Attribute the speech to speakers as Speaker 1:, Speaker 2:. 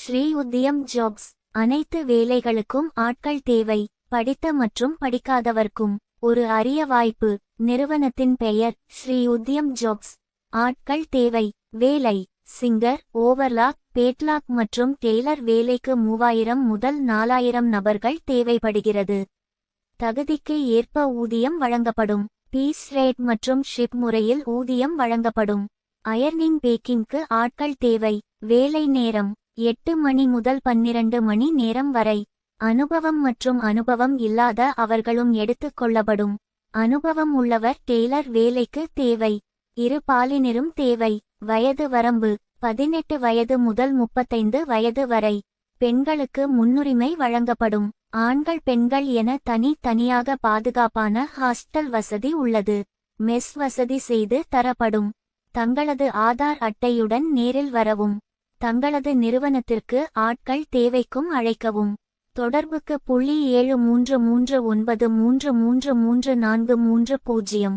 Speaker 1: Sri உத்யம் jobs. அனைத்து வேலைகளுக்கும் ஆட்கள் தேவை, படித்த மற்றும் படிக்காதவர்க்கும். ஒரு அரிய வாய்ப்பு. நிறுவனத்தின் பெயர் ஸ்ரீ உத்யம் ஜாப்ஸ். ஆட்கள் தேவை. வேலை: சிங்கர், ஓவர்லாக், பேட்லாக் மற்றும் டெய்லர். வேலைக்கு 3000 முதல் 4000 நபர்கள் தேவைப்படுகிறது. தகுதிக்கு ஏற்ப ஊதியம் வழங்கப்படும். பீஸ் ரேட் மற்றும் ஷிப் முறையில் ஊதியம் வழங்கப்படும். அயர்னிங் பேக்கிங்க்கு ஆட்கள் தேவை. வேலை நேரம்: 8 மணி முதல் 12 மணி நேரம் வரை. அனுபவம் மற்றும் அனுபவம் இல்லாத அவர்களும் எடுத்துக் கொள்ளப்படும். அனுபவம் உள்ளவர் டெய்லர் வேலைக்கு தேவை. இரு பாலினரும் தேவை. வயது வரம்பு: 18 வயது முதல் 35 வயது வரை. பெண்களுக்கு முன்னுரிமை வழங்கப்படும். ஆண்கள் பெண்கள் என தனியாக பாதுகாப்பான ஹாஸ்டல் வசதி உள்ளது. மெஸ் வசதி செய்து தரப்படும். தங்களது ஆதார் அட்டையுடன் நேரில் வரவும். தங்களது நிறுவனத்திற்கு ஆட்கள் தேவைக்கும் அழைக்கவும். தொடர்புக்கு 7339333340.